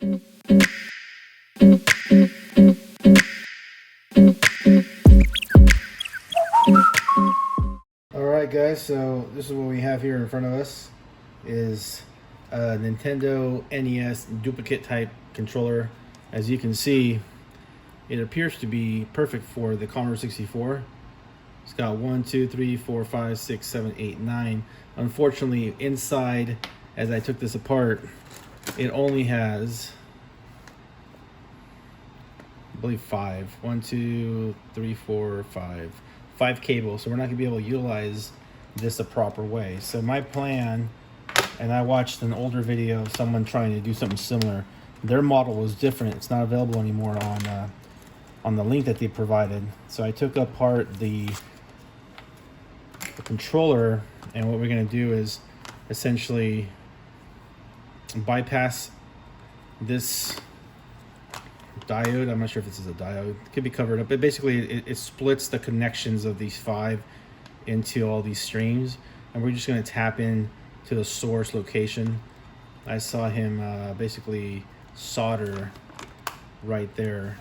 Alright guys, so this is what we have here in front of us is a Nintendo NES duplicate type controller. As you can see, it appears to be perfect for the Commodore 64. It's got 1, 2, 3, 4, 5, 6, 7, 8, 9. Unfortunately, inside, as I took this apart, it only has, I believe, 5. 1, 2, 3, 4, 5. 5 cables, so we're not going to be able to utilize this a proper way. So my plan, and I watched an older video of someone trying to do something similar. Their model was different. It's not available anymore on the link that they provided. So I took apart the controller, and what we're going to do is essentially bypass this diode. I'm not sure if this is a diode. It could be covered up, but basically it splits the connections of these 5 into all these streams, and we're just going to tap in to the source location. I saw him basically solder right there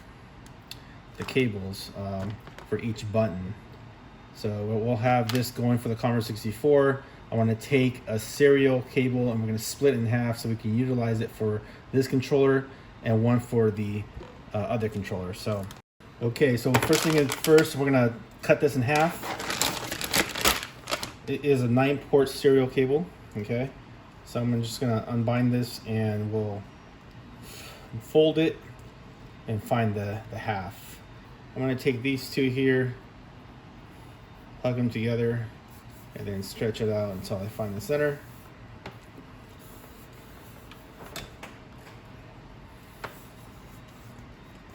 the cables for each button. So we'll have this going for the Commodore 64. I want to take a serial cable and we're going to split it in half so we can utilize it for this controller and one for the other controller. So okay, so first thing is first, we're going to cut this in half. It is a 9-port serial cable. Okay, so I'm just going to unbind this and we'll fold it and find the half. I'm going to take these two here, plug them together, and then stretch it out until I find the center.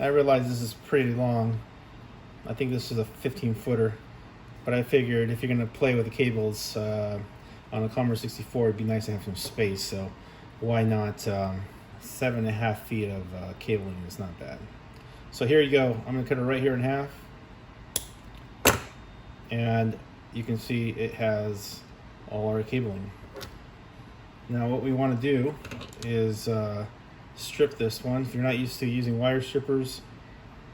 I realize this is pretty long. I think this is a 15-footer, but I figured if you're going to play with the cables on a Commodore 64, it'd be nice to have some space, so why not 7.5 feet of cabling is not bad. So here you go. I'm going to cut it right here in half. And you can see it has all our cabling. Now what we want to do is strip this one. If you're not used to using wire strippers,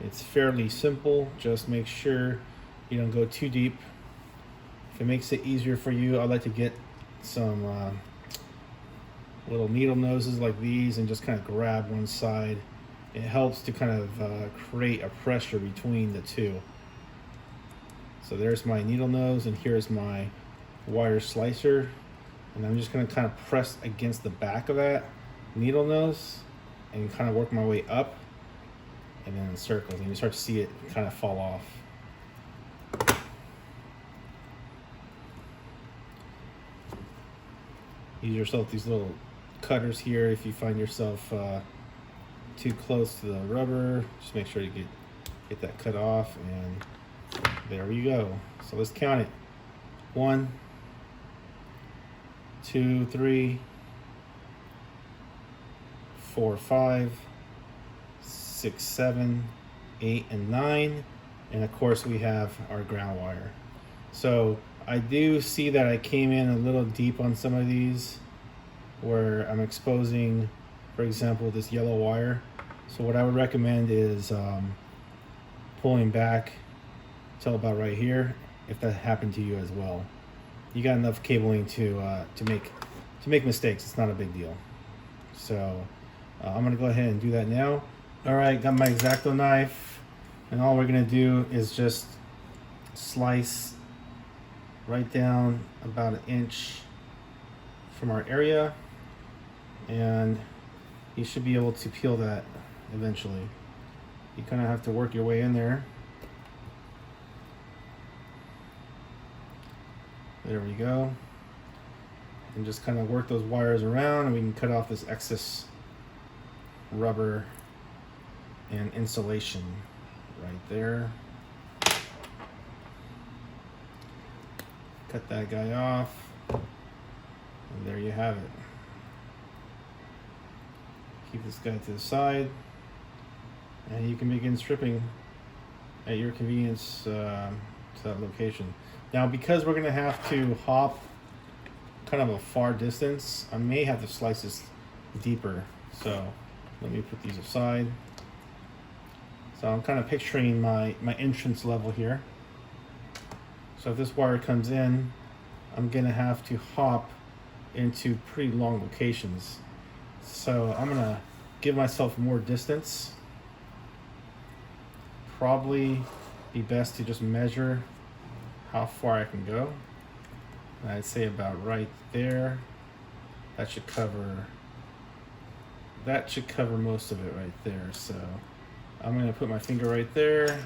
it's fairly simple. Just make sure you don't go too deep. If it makes it easier for you, I like to get some little needle noses like these and just kind of grab one side. It helps to kind of create a pressure between the two. So there's my needle nose and here's my wire slicer, and I'm just going to kind of press against the back of that needle nose and kind of work my way up and then in circles, and you start to see it kind of fall off. Use yourself these little cutters here if you find yourself too close to the rubber. Just make sure you get that cut off, and there we go. So let's count it. 1, 2, 3, 4, 5, 6, 7, 8, and 9. And of course we have our ground wire. So I do see that I came in a little deep on some of these where I'm exposing, for example, this yellow wire. So what I would recommend is pulling back till about right here, if that happened to you as well. You got enough cabling to make mistakes. It's not a big deal. So I'm gonna go ahead and do that now. All right, got my X-Acto knife, and all we're gonna do is just slice right down about 1 inch from our area, and you should be able to peel that eventually. You kind of have to work your way in there. There we go. And just kind of work those wires around, and we can cut off this excess rubber and insulation right there. Cut that guy off, and there you have it. Keep this guy to the side, and you can begin stripping at your convenience to that location. Now, because we're going to have to hop kind of a far distance, I may have to slice this deeper. So Let me put these aside. So I'm kind of picturing my entrance level here. So if this wire comes in, I'm gonna have to hop into pretty long locations. So I'm gonna give myself more distance. Probably be best to just measure how far I can go. And I'd say about right there. That should cover most of it right there. So I'm gonna put my finger right there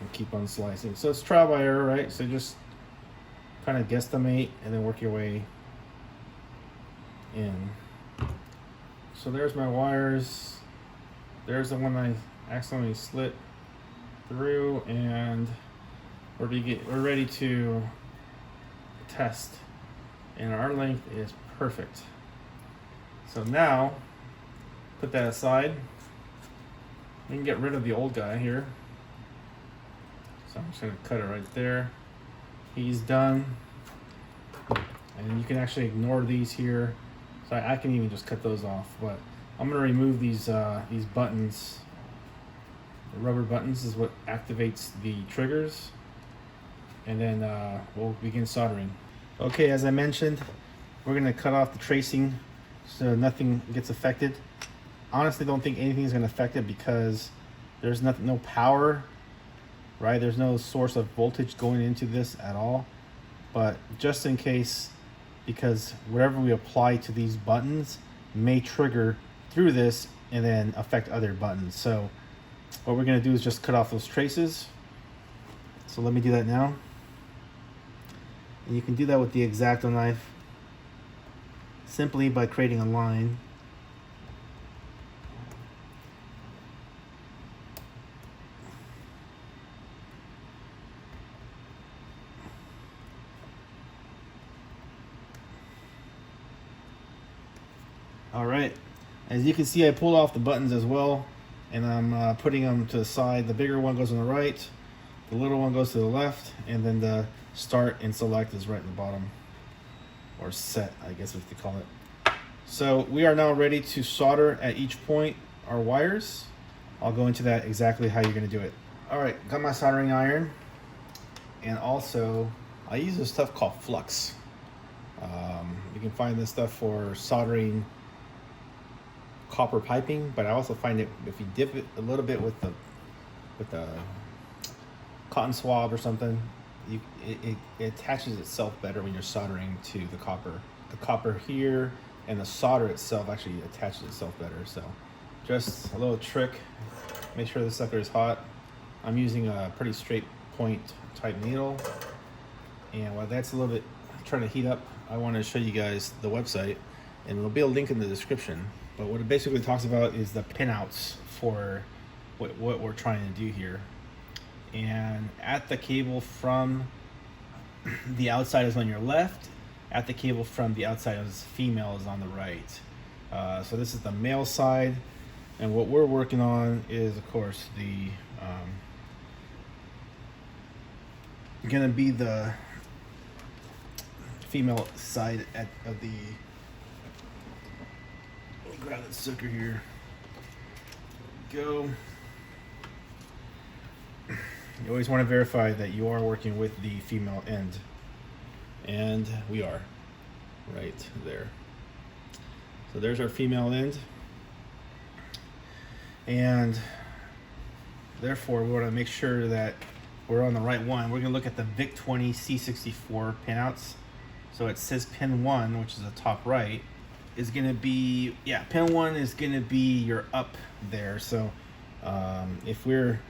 and keep on slicing. So it's trial by error, right? So just kind of guesstimate and then work your way in. So there's my wires. There's the one I accidentally slit through, and we're ready to test. And our length is perfect. So now, put that aside. We can get rid of the old guy here. So I'm just gonna cut it right there. He's done. And you can actually ignore these here. So I can even just cut those off, but I'm gonna remove these buttons. The rubber buttons is what activates the triggers. And then we'll begin soldering. Okay, as I mentioned, we're gonna cut off the tracing so nothing gets affected. Honestly, don't think anything's gonna affect it because there's no power, right? There's no source of voltage going into this at all. But just in case, because whatever we apply to these buttons may trigger through this and then affect other buttons. So what we're gonna do is just cut off those traces. So let me do that now. And you can do that with the X-Acto knife simply by creating a line. All right, as you can see, I pulled off the buttons as well, and I'm putting them to the side. The bigger one goes on the right, the little one goes to the left, and then the start and select is right in the bottom, or set, I guess what you call it. So we are now ready to solder at each point our wires. I'll go into that exactly how you're gonna do it. All right, got my soldering iron, and also I use this stuff called flux. You can find this stuff for soldering copper piping, but I also find it if you dip it a little bit with the cotton swab or something, it attaches itself better when you're soldering to the copper. The copper here and the solder itself actually attaches itself better. So just a little trick, make sure the sucker is hot. I'm using a pretty straight point type needle, and while that's a little bit trying to heat up, I want to show you guys the website, and there'll be a link in the description. But what it basically talks about is the pinouts for what we're trying to do here. And at the cable from the outside is on your left, at the cable from the outside is female is on the right. So this is the male side, and what we're working on is, of course, the gonna be the female side of the. Let me grab that sucker here. Go. You always want to verify that you are working with the female end, and we are right there. So there's our female end, and therefore we want to make sure that we're on the right one. We're going to look at the VIC-20 C64 pinouts. So it says pin 1, which is the top right, is going to be, pin 1 is going to be your up there. So if we're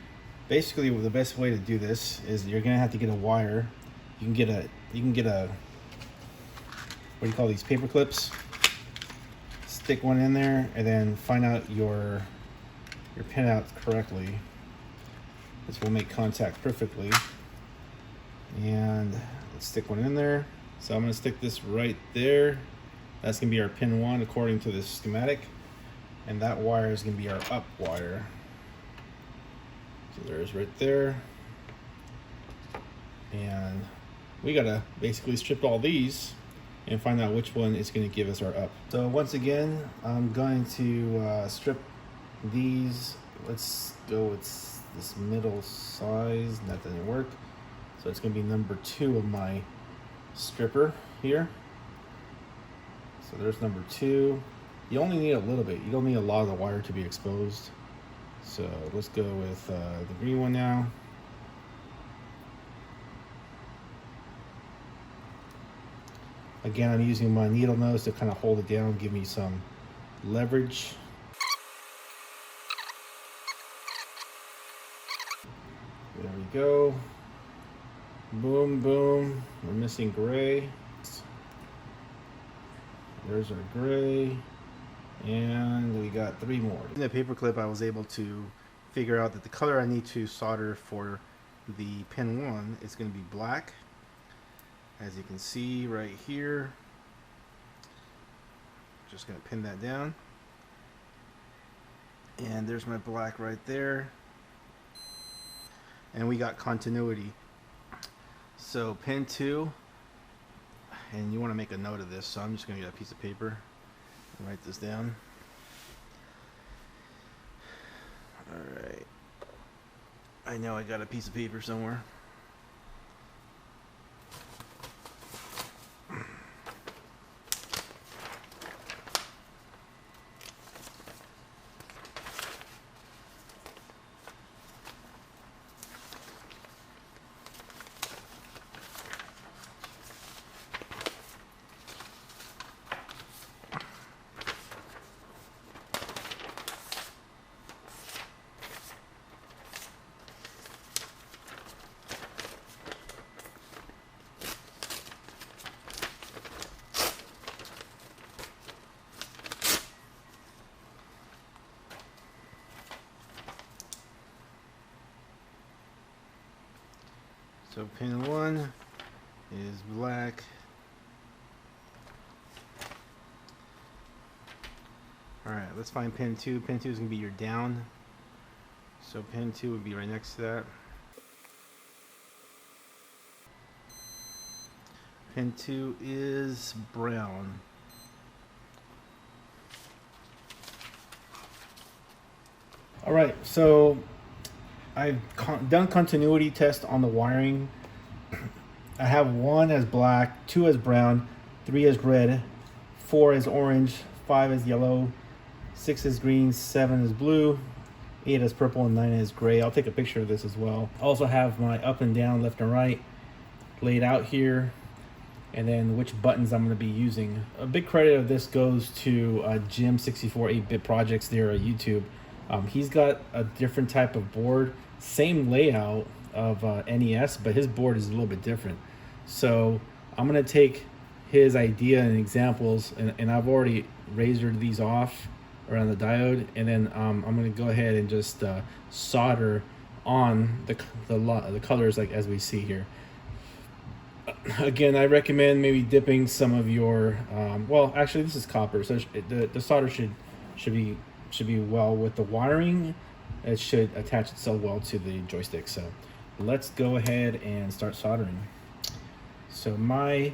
basically, the best way to do this is you're gonna have to get a wire. You can get a what do you call these, paper clips? Stick one in there and then find out your pinout correctly. This will make contact perfectly. And let's stick one in there. So I'm gonna stick this right there. That's gonna be our pin 1 according to this schematic, and that wire is gonna be our up wire. So there's right there, and we gotta basically strip all these and find out which one is going to give us our up. So once again, I'm going to strip these. Let's go with this middle size. That didn't work. So it's going to be number 2 of my stripper here. So there's number 2. You only need a little bit. You don't need a lot of the wire to be exposed. So let's go with the green one now. Again, I'm using my needle nose to kind of hold it down, give me some leverage. There we go. Boom, boom. We're missing gray. There's our gray. And we got 3 more. In the paper clip, I was able to figure out that the color I need to solder for the pin 1 is going to be black. As you can see right here. Just going to pin that down. And there's my black right there. And we got continuity. So pin 2, and you want to make a note of this, so I'm just going to get a piece of paper and write this down. Alright. I know I got a piece of paper somewhere. So pin 1 is black. Alright, let's find pin 2. Pin 2 is going to be your down. So pin 2 would be right next to that. Pin 2 is brown. Alright, so I've done continuity test on the wiring. I have 1 as black, 2 as brown, 3 as red, 4 as orange, 5 as yellow, 6 as green, 7 as blue, 8 as purple, and 9 as gray. I'll take a picture of this as well. I also have my up and down, left and right laid out here, and then which buttons I'm going to be using. A big credit of this goes to Jim64 8-Bit Projects there at YouTube. He's got a different type of board, same layout of NES, but his board is a little bit different. So I'm going to take his idea and examples, and I've already razored these off around the diode, and then I'm going to go ahead and just solder on the colors like as we see here. Again, I recommend maybe dipping some of your well, actually this is copper, so the solder should be well with the wiring. It should attach itself well to the joystick. So let's go ahead and start soldering. So my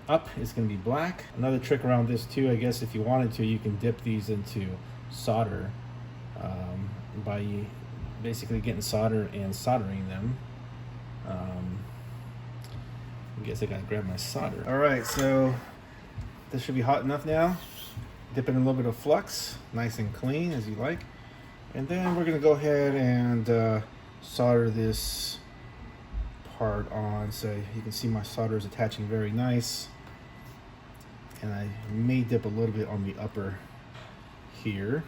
up is going to be black. Another trick around this too, I guess, if you wanted to, you can dip these into solder by basically getting solder and soldering them. I guess I gotta grab my solder. All right, so this should be hot enough now. Dip in a little bit of flux, nice and clean as you like. And then we're gonna go ahead and solder this part on. So you can see my solder is attaching very nice. And I may dip a little bit on the upper here.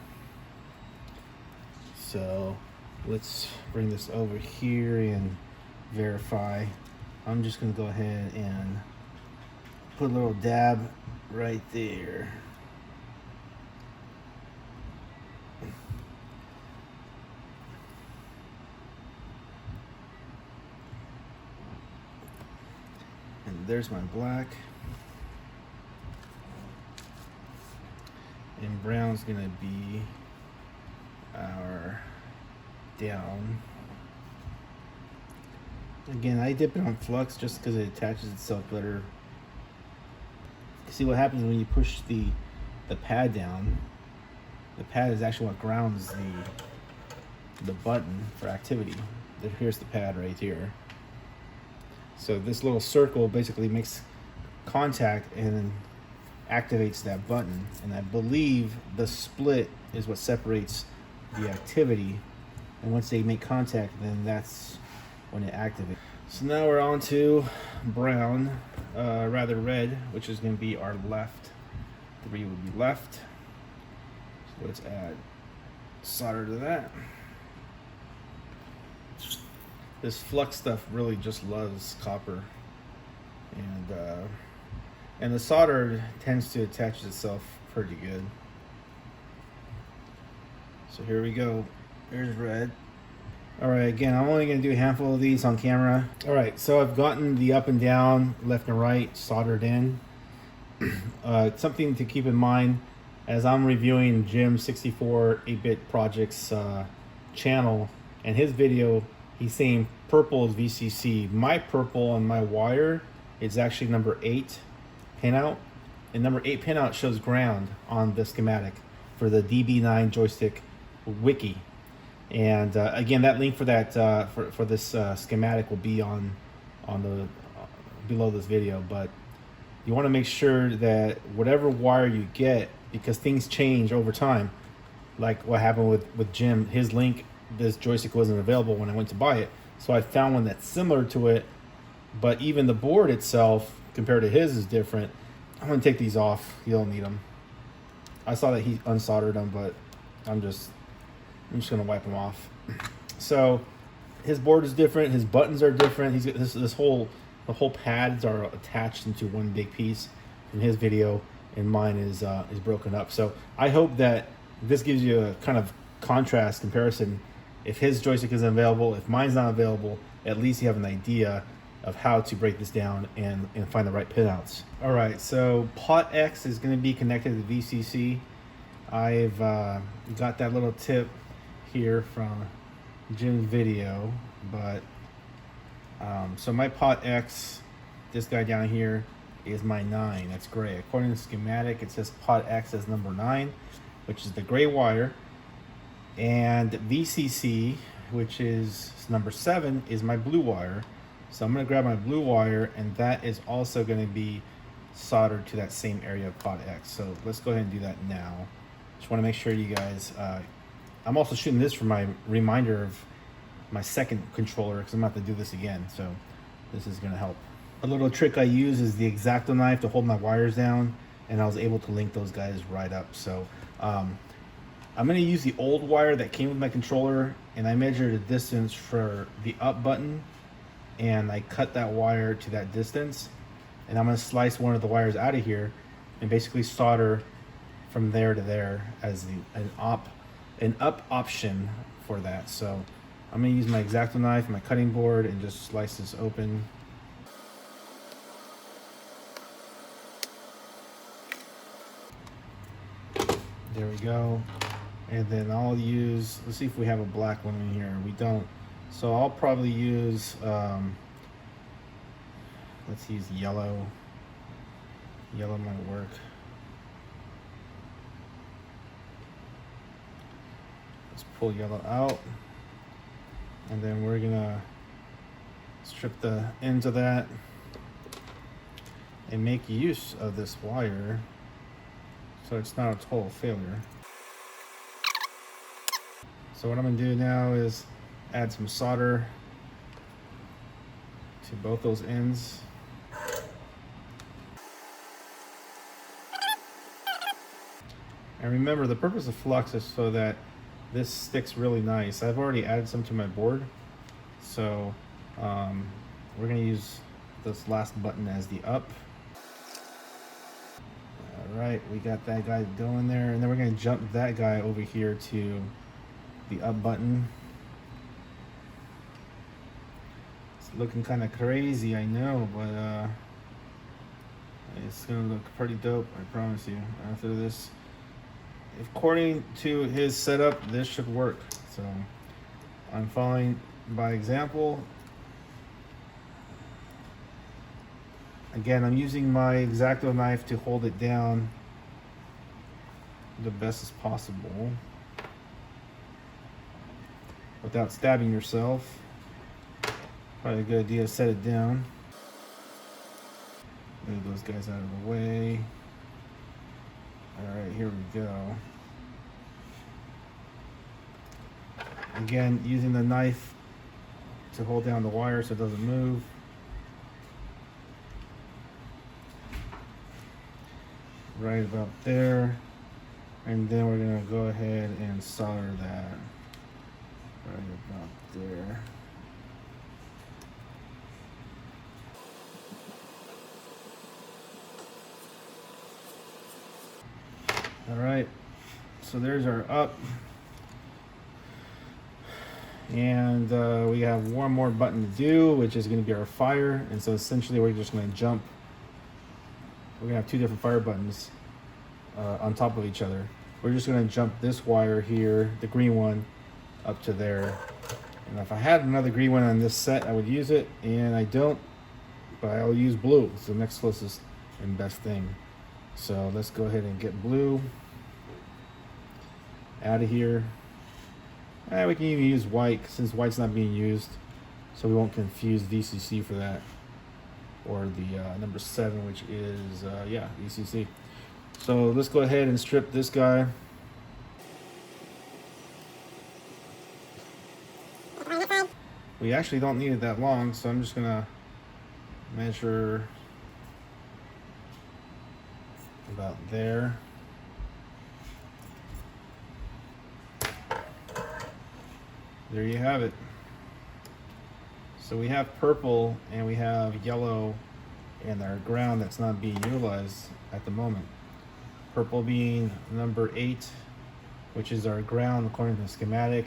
So let's bring this over here and verify. I'm just gonna go ahead and put a little dab right there. And there's my black. And brown's gonna be our down. Again, I dip it on flux just because it attaches itself better See what happens when you push the pad down. The pad is actually what grounds the button for activity. Here's the pad right here. So this little circle basically makes contact and activates that button. And I believe the split is what separates the activity. And once they make contact, then that's when it activates. So now we're on to brown, rather red, which is going to be our left. 3 would be left. So let's add solder to that. This flux stuff really just loves copper, and the solder tends to attach itself pretty good. So here we go. Here's red. All right, again, I'm only going to do a handful of these on camera. All right, so I've gotten the up and down, left and right soldered in. Something to keep in mind as I'm reviewing Jim's 64 8-bit projects channel and his video, he's saying purple is VCC. My purple on my wire is actually number 8 pinout, and number 8 pinout shows ground on the schematic for the DB9 joystick wiki. And again, that link for that for this schematic will be on the below this video. But you want to make sure that whatever wire you get, because things change over time, like what happened with Jim, his link, this joystick wasn't available when I went to buy it, so I found one that's similar to it, but even the board itself compared to his is different. I'm gonna take these off. You don't need them. I saw that he unsoldered them, but I'm just gonna wipe them off. So his board is different, his buttons are different. He's the whole pads are attached into one big piece in his video, and mine is broken up. So I hope that this gives you a kind of contrast comparison. If his joystick isn't available, if mine's not available, at least you have an idea of how to break this down and find the right pinouts. All right, so pot X is going to be connected to VCC. I've got that little tip here from Jim's video, but so my pot X, this guy down here, is my 9. That's gray. According to the schematic, it says pot X as number 9, which is the gray wire. And VCC, which is number 7, is my blue wire. So I'm going to grab my blue wire, and that is also going to be soldered to that same area of pot X. So let's go ahead and do that now. Just want to make sure you guys, I'm also shooting this for my reminder of my second controller, because I'm about to do this again. So this is going to help. A little trick I use is the X-Acto knife to hold my wires down, and I was able to link those guys right up. So I'm going to use the old wire that came with my controller, and I measured a distance for the up button, and I cut that wire to that distance, and I'm going to slice one of the wires out of here and basically solder from there to there as an up option for that. So I'm going to use my X-Acto knife, my cutting board, and just slice this open. There we go. And then I'll use, let's see if we have a black one in here. We don't. So I'll probably use, let's use yellow. Yellow might work. Let's pull yellow out. And then we're gonna strip the ends of that and make use of this wire so it's not a total failure. So what I'm going to do now is add some solder to both those ends. And remember, the purpose of flux is so that this sticks really nice. I've already added some to my board, so we're going to use this last button as the up. All right, we got that guy going there, and then we're going to jump that guy over here to the up button. It's looking kind of crazy, I know, but it's gonna look pretty dope, I promise you. After this, according to his setup, this should work. So I'm following by example. Again, I'm using my X-Acto knife to hold it down the best as possible without stabbing yourself. Probably a good idea to set it down. Move those guys out of the way. Alright, here we go. Again, using the knife to hold down the wire so it doesn't move. Right about there. And then we're going to go ahead and solder that right about there. Alright, so there's our up. And we have one more button to do, which is going to be our fire. And so essentially we're just going to jump. We're going to have two different fire buttons on top of each other. We're just going to jump this wire here, the green one, up to there. And if I had another green one on this set, I would use it. And I don't, but I'll use blue. It's the next closest and best thing. So let's go ahead and get blue out of here. We can even use white since white's not being used, so we won't confuse VCC for that, or the number 7, which is yeah, VCC. So let's go ahead and strip this guy. We actually don't need it that long, so I'm just gonna measure about there. There you have it. So we have purple and we have yellow in our ground that's not being utilized at the moment. Purple being number 8, which is our ground according to the schematic,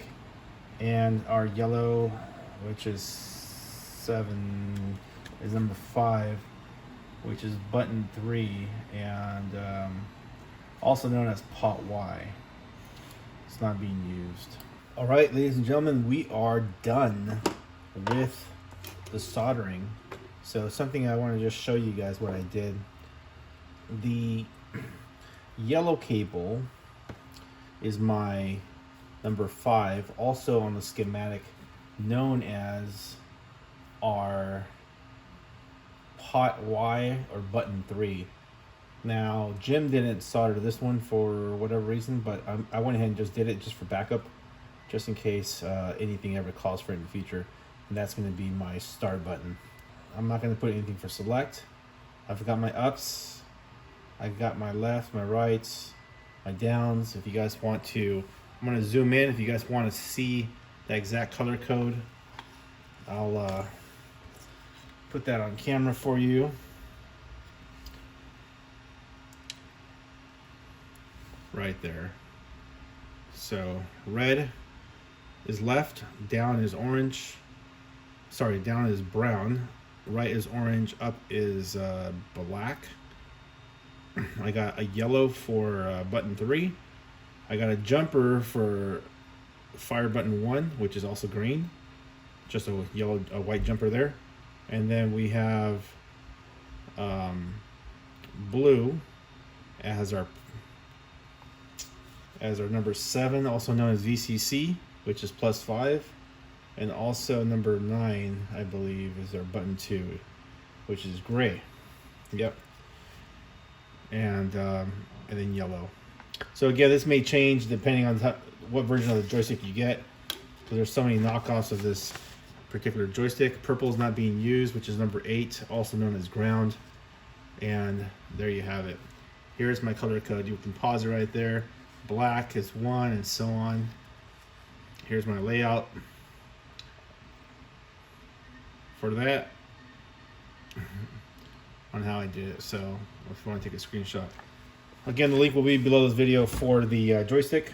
and our yellow, which is 7, is number 5, which is button 3, and also known as pot Y. It's not being used. All right, ladies and gentlemen, we are done with the soldering. So something I want to just show you guys what I did. The yellow cable is my number 5, also on the schematic known as our pot Y or button 3. Now, Jim didn't solder this one for whatever reason, but I went ahead and just did it just for backup, just in case anything ever calls for it in the future. And that's going to be my start button. I'm not going to put anything for select. I've got my ups, I've got my left, my rights, my downs. If you guys want to, I'm going to zoom in. If you guys want to see the exact color code, I'll put that on camera for you. Right there. So red is left, down is orange, sorry, down is brown, right is orange, up is black. I got a yellow for button 3. I got a jumper for fire button 1, which is also green, just a white jumper there. And then we have blue as our number 7, also known as VCC, which is +5, and also number 9, I believe, is our button 2, which is gray. Yep. And then yellow. So again, this may change depending on what version of the joystick you get, because there's so many knockoffs of this particular joystick. Purple is not being used, which is number 8, also known as ground. And there you have it. Here's my color code. You can pause it right there. Black is 1, and so on. Here's my layout for that on how I did it. So if you want to take a screenshot, again, the link will be below this video for the joystick.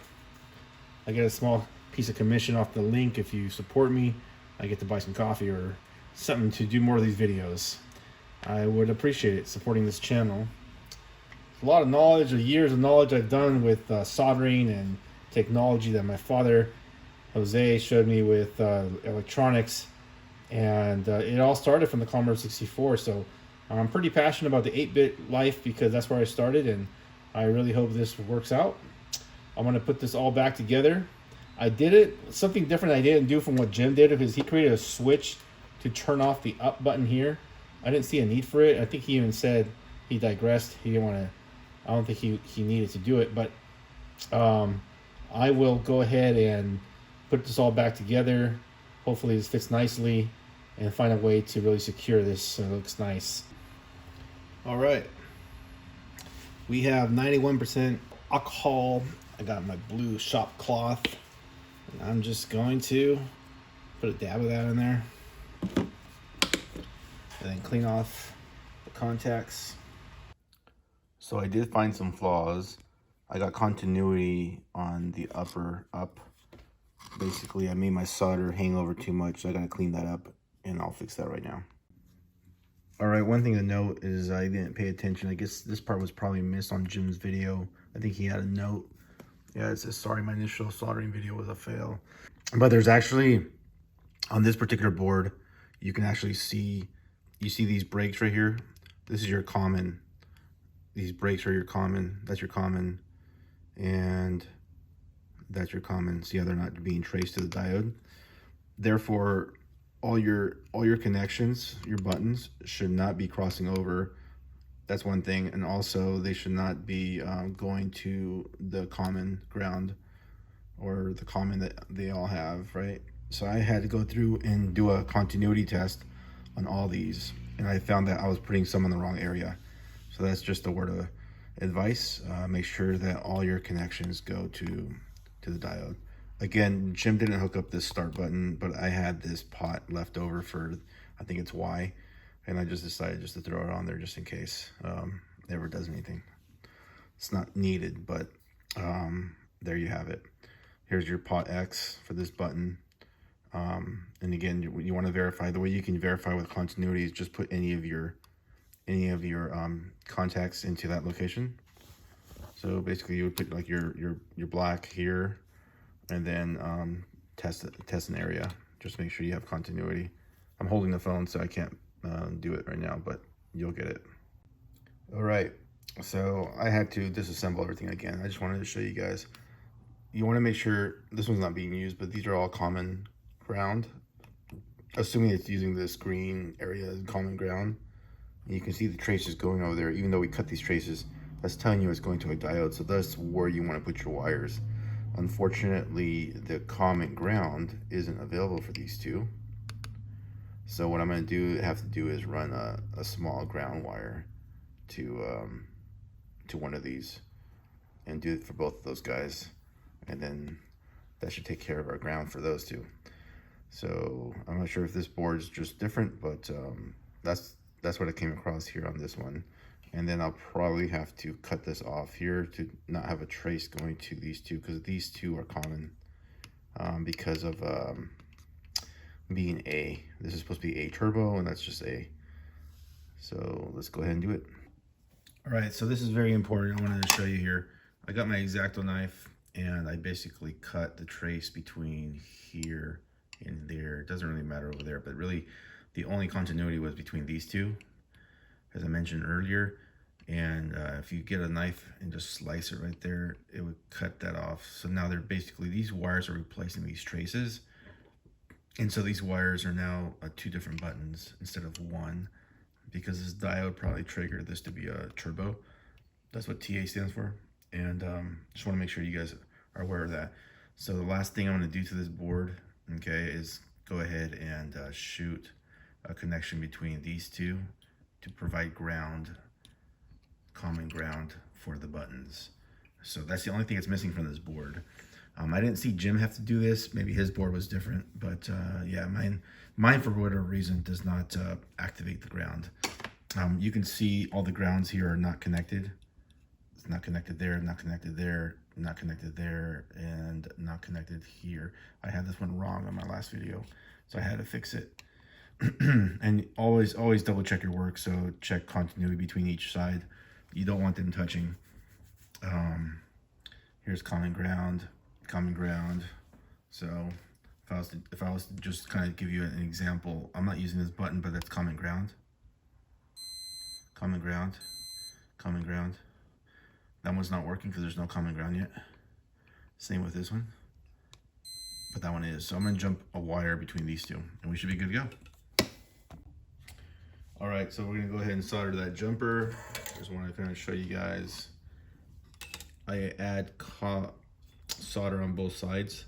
I get a small piece of commission off the link. If you support me, I get to buy some coffee or something to do more of these videos. I would appreciate it, supporting this channel. A lot of knowledge, years of knowledge I've done with soldering and technology that my father Jose showed me with electronics, and it all started from the Commodore 64. So I'm pretty passionate about the 8-bit life because that's where I started, and I really hope this works out. I'm going to put this all back together. I did it, something different I didn't do from what Jim did, because he created a switch to turn off the up button here. I didn't see a need for it. I think he even said he digressed. He didn't want to, I don't think he needed to do it, but I will go ahead and put this all back together. Hopefully this fits nicely, and find a way to really secure this so it looks nice. All right. We have 91% alcohol. I got my blue shop cloth. And I'm just going to put a dab of that in there. And then clean off the contacts. So I did find some flaws. I got continuity on the upper up. Basically, I made my solder hang over too much, so I gotta clean that up, and I'll fix that right now. All right, one thing to note is I didn't pay attention. I guess this part was probably missed on Jim's video. I think he had a note. Yeah, it says, sorry, my initial soldering video was a fail. But there's actually, on this particular board, you can actually see, you see these breaks right here? This is your common. These breaks are your common. That's your common. And that's your common. See how they're not being traced to the diode? Therefore, all your connections, your buttons, should not be crossing over. That's one thing. And also, they should not be going to the common ground, or the common that they all have, right? So I had to go through and do a continuity test on all these, and I found that I was putting some in the wrong area. So that's just a word of advice. Make sure that all your connections go to the diode. Again, Jim didn't hook up this start button, but I had this pot left over for, I think it's Y, and I just decided just to throw it on there just in case it ever does anything. It's not needed, but there you have it. Here's your pot X for this button. And again, you want to verify. The way you can verify with continuity is just put any of your contacts into that location. So basically, you would put like your black here, and then test an area. Just make sure you have continuity. I'm holding the phone, so I can't do it right now, but you'll get it. All right. So I had to disassemble everything again. I just wanted to show you guys. You want to make sure this one's not being used, but these are all common ground. Assuming it's using this green area as common ground. And you can see the traces going over there. Even though we cut these traces, that's telling you it's going to a diode. So that's where you want to put your wires. Unfortunately, the common ground isn't available for these two. So what I'm going to have to do is run a small ground wire to one of these, and do it for both of those guys, and then that should take care of our ground for those two. So I'm not sure if this board is just different, but that's what I came across here on this one. And then I'll probably have to cut this off here to not have a trace going to these two, because these two are common because of being A. This is supposed to be A turbo, and that's just A. So let's go ahead and do it. All right, so this is very important. I wanted to show you here. I got my X-Acto knife, and I basically cut the trace between here and there. It doesn't really matter over there, but really the only continuity was between these two, as I mentioned earlier. And if you get a knife and just slice it right there, it would cut that off. So now they're basically, these wires are replacing these traces. And so these wires are now two different buttons instead of one, because this diode probably triggered this to be a turbo. That's what TA stands for. And just want to make sure you guys are aware of that. So the last thing I'm going to do to this board, okay, is go ahead and shoot a connection between these two to provide ground, common ground for the buttons. So that's the only thing that's missing from this board. I didn't see Jim have to do this. Maybe his board was different, but yeah, mine for whatever reason does not activate the ground. You can see all the grounds here are not connected. It's not connected there, not connected there, not connected there, and not connected here. I had this one wrong on my last video, so I had to fix it. And always double check your work, so check continuity between each side. You don't want them touching. Here's common ground. So if I was to just kind of give you an example, I'm not using this button, but that's common ground. common ground, common ground. That one's not working because there's no common ground yet. Same with this one, but that one is. So I'm gonna jump a wire between these two and we should be good to go. All right, so we're gonna go ahead and solder that jumper. Just wanna kind of show you guys. I add solder on both sides,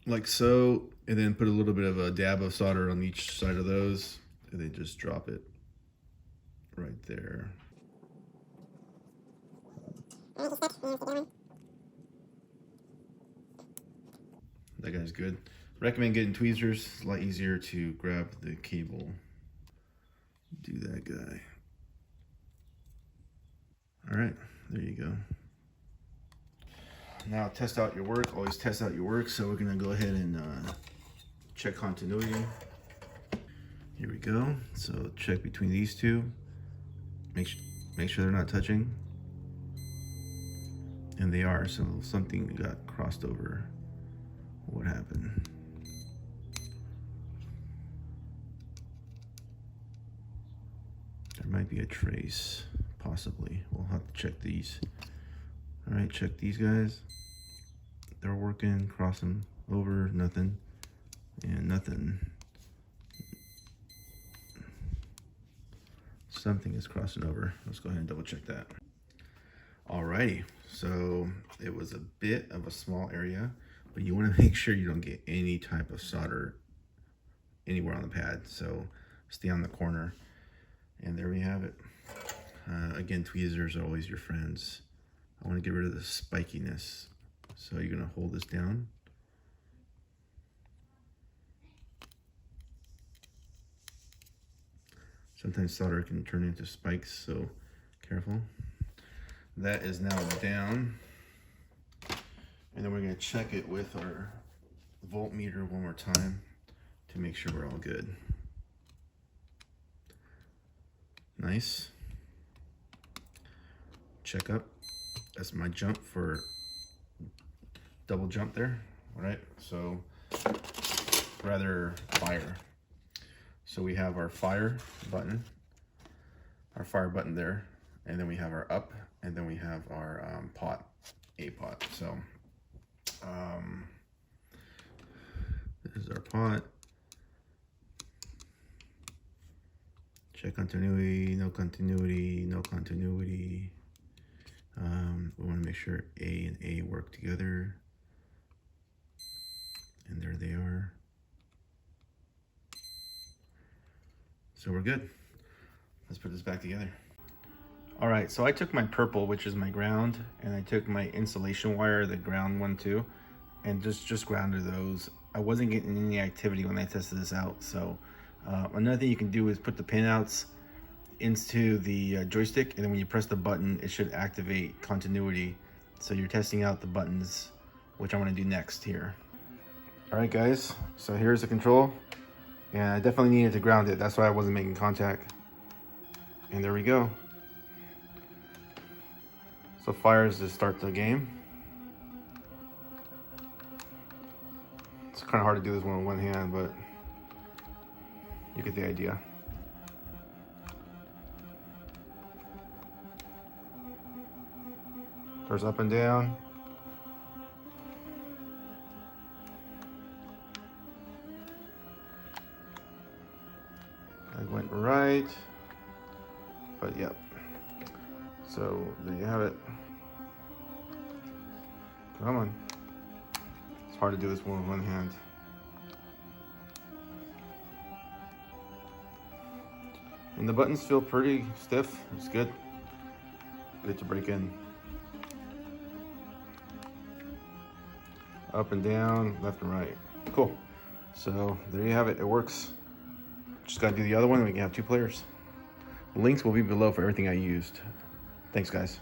like so, and then put a little bit of a dab of solder on each side of those, and then just drop it right there. That guy's good. Recommend getting tweezers. It's a lot easier to grab the cable. Do that guy. All right, there you go. Now test out your work. Always test out your work. So we're gonna go ahead and check continuity. Here we go. So check between these two. Make sure they're not touching. And they are, so something got crossed over. What happened? There might be a trace, possibly. We'll have to check these. All right, check these guys. They're working, cross them over, nothing, and nothing. Something is crossing over. Let's go ahead and double check that. Alrighty, so it was a bit of a small area, but you want to make sure you don't get any type of solder anywhere on the pad. So stay on the corner, and there we have it. Again, tweezers are always your friends. I want to get rid of the spikiness. So you're gonna hold this down. Sometimes solder can turn into spikes, so careful. That is now down. And then we're gonna check it with our voltmeter one more time to make sure we're all good. Nice. Check up. That's my jump for double jump there. All right, so rather fire. So we have our fire button there, and then we have our up, and then we have our A pot. So this is our pot. Check continuity, no continuity, no continuity. We want to make sure A and A work together. And there they are. So we're good. Let's put this back together. All right, so I took my purple, which is my ground, and I took my insulation wire, the ground one too, and just grounded those. I wasn't getting any activity when I tested this out. So another thing you can do is put the pinouts into the joystick, and then when you press the button, it should activate continuity. So you're testing out the buttons, which I'm gonna do next here. All right, guys, so here's the control, and I definitely needed to ground it. That's why I wasn't making contact. And there we go. So fires to start the game. It's kind of hard to do this one with one hand, but you get the idea. First up and down. I went right, but yep. So there you have it. Come on. It's hard to do this one with one hand. And the buttons feel pretty stiff. It's good. Good to break in. Up and down, left and right. Cool. So there you have it. It works. Just gotta do the other one and we can have two players. Links will be below for everything I used. Thanks, guys.